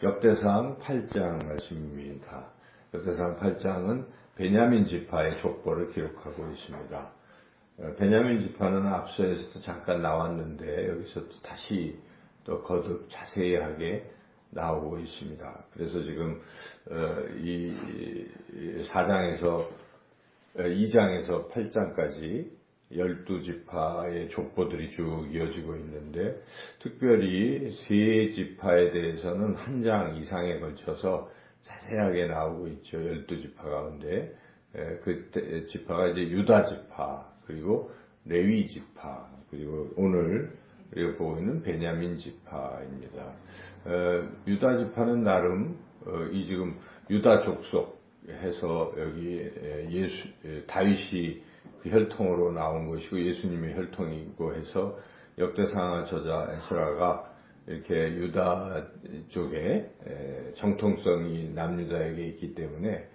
역대상 8장 말씀입니다. 역대상 8장은 베냐민 지파의 족보를 기록하고 있습니다. 베냐민 지파는 앞서에서도 잠깐 나왔는데 여기서 또 다시 또 거듭 자세하게 나오고 있습니다. 그래서 지금 이 4장에서 2장에서 8장까지 12지파의 족보들이 쭉 이어지고 있는데, 특별히 세 지파에 대해서는 한 장 이상에 걸쳐서 자세하게 나오고 있죠. 12지파 가운데 그 지파가 이제 유다 지파, 그리고 레위 지파, 그리고 오늘 우리가 보고 있는 베냐민 지파입니다. 유다 지파는 나름 이 지금 유다 족속 해서 여기 다윗이 그 혈통으로 나온 것이고 예수님의 혈통이고 해서 역대상 저자 에스라가 이렇게 유다 쪽에 정통성이 남유다에게 있기 때문에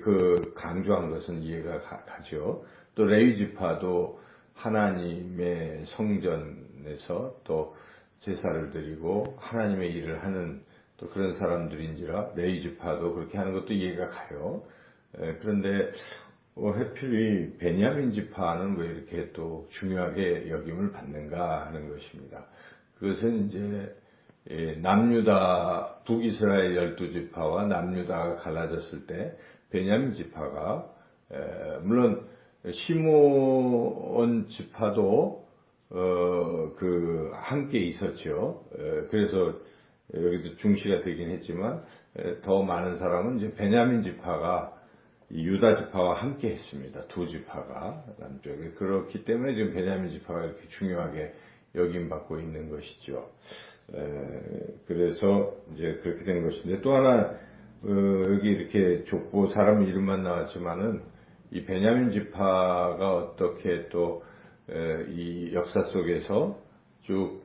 그 강조한 것은 이해가 가죠. 또 레위 지파도 하나님의 성전에서 또 제사를 드리고 하나님의 일을 하는 또 그런 사람들인지라 레위 지파도 그렇게 하는 것도 이해가 가요. 그런데 하필 베냐민 지파는 왜 이렇게 또 중요하게 여김을 받는가 하는 것입니다. 그것은 이제 남유다 북이스라엘 12지파와 남유다가 갈라졌을 때 베냐민 지파가 물론 시므온 지파도 그 함께 있었죠. 그래서 여기도 중시가 되긴 했지만 더 많은 사람은 이제 베냐민 지파가 유다 지파와 함께 했습니다. 두 지파가 남쪽에. 그렇기 때문에 지금 베냐민 지파가 이렇게 중요하게 여김받고 있는 것이죠. 그래서 이제 그렇게 된 것인데, 또 하나 여기 이렇게 족보 사람 이름만 나왔지만은 이 베냐민 지파가 어떻게 또 이 역사 속에서 쭉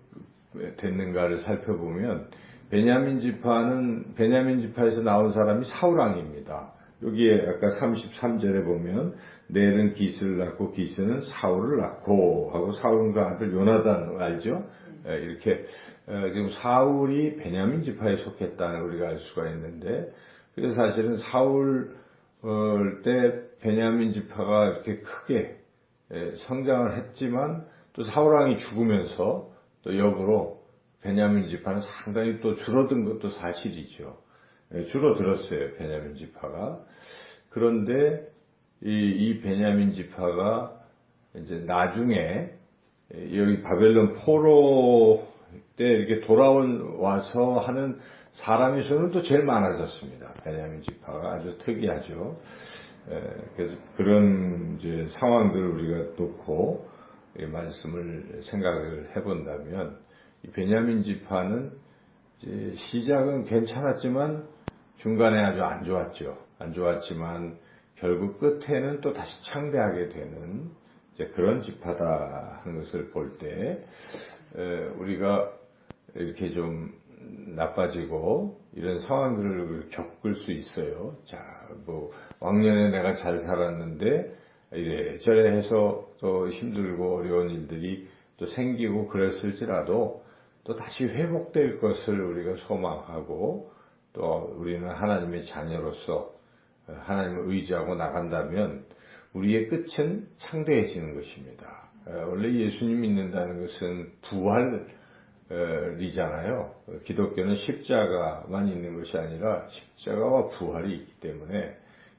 됐는가를 살펴보면, 베냐민 지파에서 나온 사람이 사울 왕입니다. 여기에 아까 33절에 보면 넬은 기스를 낳고 기스는 사울을 낳고 하고, 사울과 아들 요나단 알죠? 이렇게 지금 사울이 베냐민 지파에 속했다는 우리가 알 수가 있는데, 그래서 사실은 사울 때 베냐민 지파가 이렇게 크게 성장을 했지만 또 사울 왕이 죽으면서 또 역으로 베냐민 지파는 상당히 또 줄어든 것도 사실이죠. 줄어들었어요, 베냐민 지파가. 그런데 이 베냐민 지파가 이제 나중에 여기 바벨론 포로 때 이렇게 돌아와서 하는 사람의 수는 또 제일 많아졌습니다. 베냐민 지파가 아주 특이하죠. 그래서 그런 이제 상황들을 우리가 놓고 이 말씀을 생각을 해본다면, 이 베냐민 지파는 이제 시작은 괜찮았지만 중간에 아주 안 좋았죠. 안 좋았지만 결국 끝에는 또 다시 창대하게 되는 이제 그런 지파다 하는 것을 볼 때, 우리가 이렇게 좀 나빠지고 이런 상황들을 겪을 수 있어요. 자, 왕년에 내가 잘 살았는데 이래저래 해서 또 힘들고 어려운 일들이 또 생기고 그랬을지라도 또 다시 회복될 것을 우리가 소망하고, 또 우리는 하나님의 자녀로서 하나님을 의지하고 나간다면 우리의 끝은 창대해지는 것입니다. 원래 예수님 믿는다는 것은 부활이잖아요. 기독교는 십자가만 있는 것이 아니라 십자가와 부활이 있기 때문에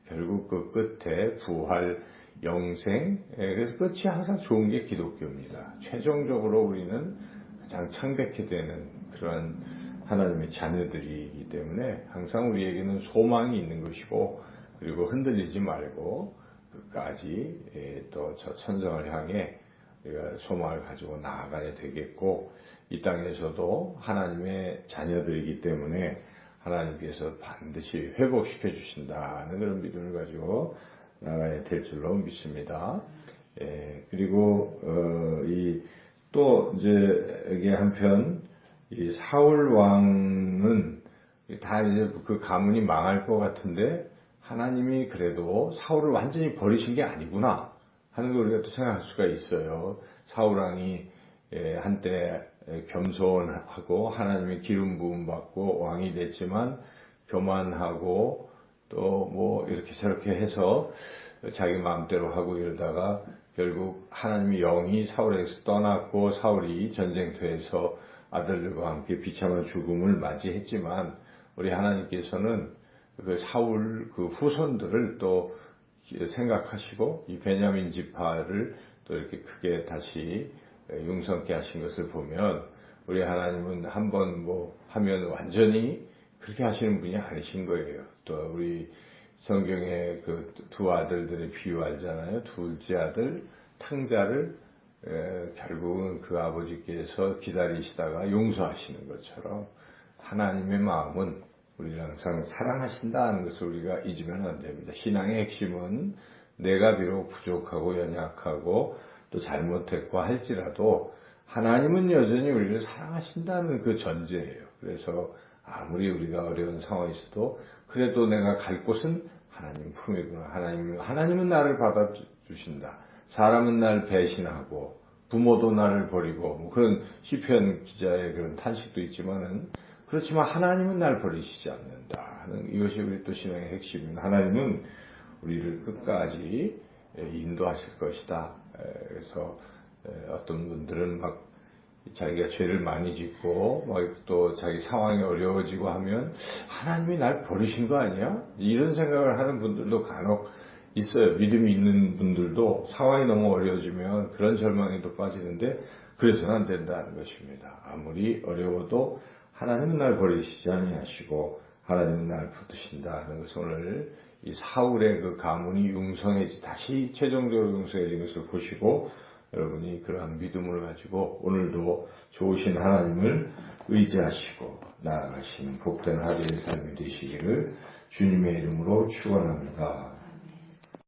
결국 그 끝에 부활, 영생, 그래서 끝이 항상 좋은 게 기독교입니다. 최종적으로 우리는 가장 창백해 되는 그런 하나님의 자녀들이기 때문에 항상 우리에게는 소망이 있는 것이고, 그리고 흔들리지 말고 끝까지 또 저 천성을 향해 우리가 소망을 가지고 나아가야 되겠고, 이 땅에서도 하나님의 자녀들이기 때문에 하나님께서 반드시 회복시켜 주신다는 그런 믿음을 가지고 나가야 될 줄로 믿습니다. 그리고 또 이제 여기 한편 이 사울 왕은 다 이제 그 가문이 망할 것 같은데, 하나님이 그래도 사울을 완전히 버리신 게 아니구나 하는 걸 우리가 또 생각할 수가 있어요. 사울 왕이 한때 겸손하고 하나님의 기름 부음 받고 왕이 됐지만 교만하고 또 뭐 이렇게 저렇게 해서 자기 마음대로 하고 이러다가 결국 하나님의 영이 사울에게서 떠났고 사울이 전쟁터에서 아들들과 함께 비참한 죽음을 맞이했지만 우리 하나님께서는 그 사울 그 후손들을 또 생각하시고 이 베냐민 지파를 또 이렇게 크게 다시 융성케 하신 것을 보면 우리 하나님은 한번 뭐 하면 완전히 그렇게 하시는 분이 아니신 거예요. 또 우리 성경에 그 두 아들들의 비유 알잖아요. 둘째 아들 탕자를 결국은 그 아버지께서 기다리시다가 용서하시는 것처럼 하나님의 마음은 우리를 항상 사랑하신다는 것을 우리가 잊으면 안 됩니다. 신앙의 핵심은 내가 비록 부족하고 연약하고 또 잘못했고 할지라도 하나님은 여전히 우리를 사랑하신다는 그 전제예요. 그래서 아무리 우리가 어려운 상황이 있어도 그래도 내가 갈 곳은 하나님 품이구나. 하나님은 나를 받아주신다. 사람은 나를 배신하고 부모도 나를 버리고 뭐 그런 시편 기자의 그런 탄식도 있지만은 그렇지만 하나님은 나를 버리시지 않는다 하는 이것이 우리 또 신앙의 핵심입니다. 하나님은 우리를 끝까지 인도하실 것이다. 그래서 어떤 분들은 막 자기가 죄를 많이 짓고 또 자기 상황이 어려워지고 하면 하나님이 날 버리신 거 아니야? 이런 생각을 하는 분들도 간혹 있어요. 믿음이 있는 분들도 상황이 너무 어려워지면 그런 절망에도 빠지는데 그래서는 안 된다는 것입니다. 아무리 어려워도 하나님은 날 버리시지 아니하시고 하나님은 날 붙드신다 하는 것을 오늘 이 사울의 그 가문이 다시 최종적으로 융성해진 것을 보시고 여러분이 그러한 믿음을 가지고 오늘도 좋으신 하나님을 의지하시고 나아가시는 복된 하루의 삶이 되시기를 주님의 이름으로 축원합니다.